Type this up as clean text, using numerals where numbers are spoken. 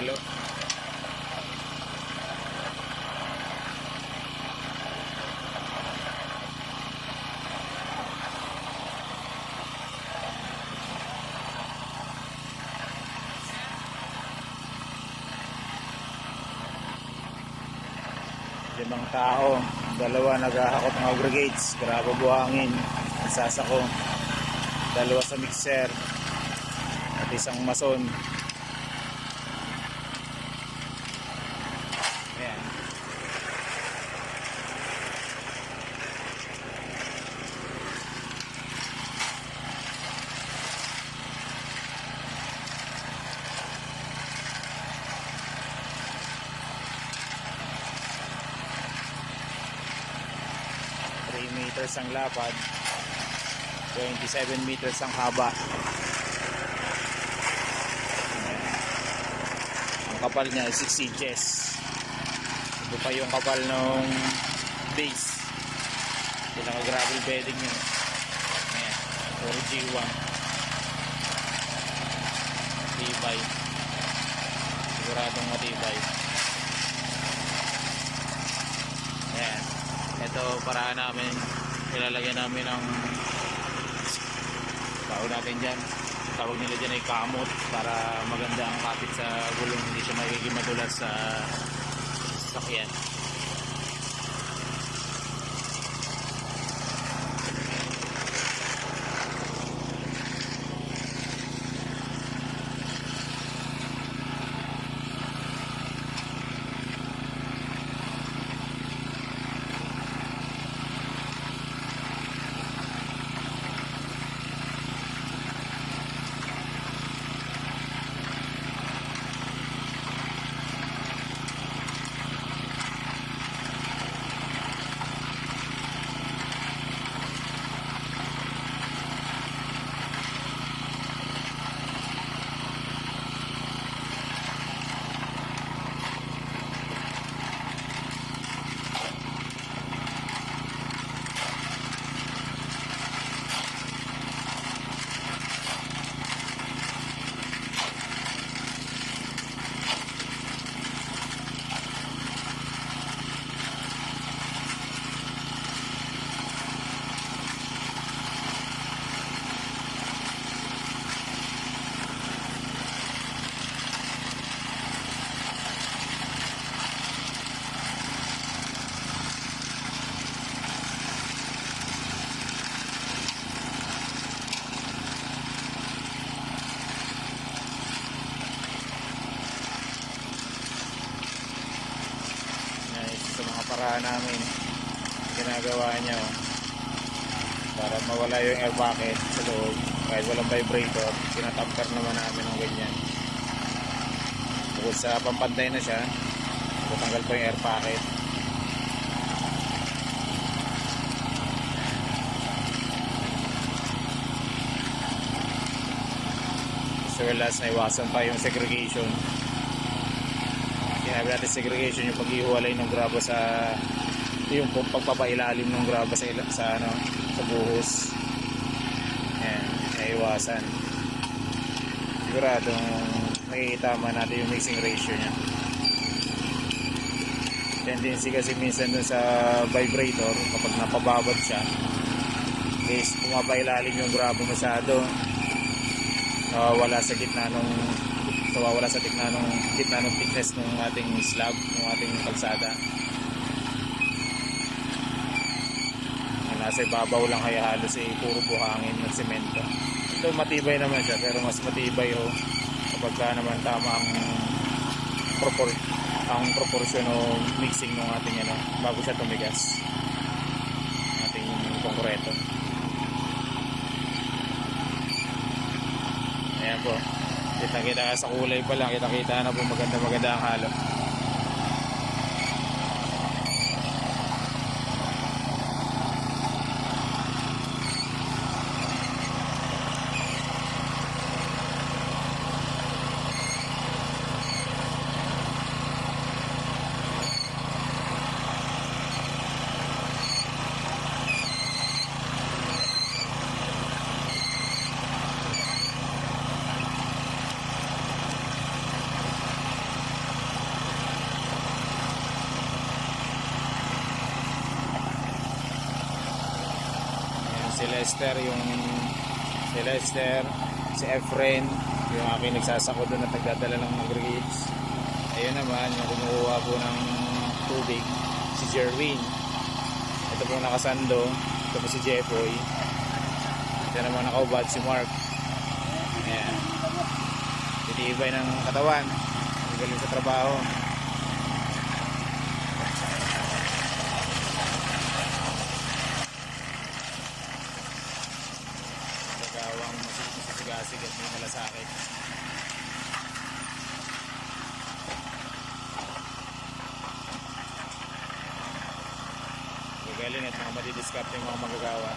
halo. Limang tao, dalawa naghahakot ng aggregates, grabe buhangin, nagsasako, dalawa sa mixer at isang mason. Ayan. Meters ang lapad, 27 meters ang haba. Ang kapal niya ay 6 inches. Ito pa yung kapal ng base. Pinaka gravel bedding niya. Ayan, 4G1 matibay, siguradong matibay. Ayan, ito paraan namin, ilalagyan namin ng tawag natin dyan, tawag nila dyan ay kamot, para maganda ang kapit sa gulong, hindi siya magiging madulas sa sakyan. Paraan namin, ginagawa niya para mawala yung air pocket sa loob kahit walang vibrator. Tinatamper naman namin ng ganyan, bukod sa pampantay na siya, tatanggal pa yung air pocket. As well as naiwasan pa yung segregation. Sinabi natin segregation, yung paghihiwalay ng graba sa, yung pagpapailalim ng graba sa buhos. Ayan, naiwasan. Siguradong nakikitama natin yung mixing ratio nya. Tendency kasi minsan dun sa vibrator, kapag napababad siya, is pumapailalim yung graba masyado, wala sa gitna ng thickness ng ating slab, ng ating kalsada. Nasa ibabaw lang kaya halos puro buhangin ng semento. Ito matibay naman siya, pero mas matibay kapag naman tama ang proportion o mixing ng ating bago siya tumigas, ating konkreto. Ayan po, kita sa kulay pa lang, kita na po maganda ang halo. Lester, si Lester, si Efren, yung aking nagsasako doon at nagdadala ng aggregates. Ayun naman, yung kumukuha po ng tubig, si Jerwin. Ito po nakasando, ito po si Jeffoy. Ito naman nakaubad si Mark. Ayan. Titibay ng katawan, galing sa trabaho. Gawang masisigasig at may malasakit. Gagaling at mga madidiskarte yung mga magagawa.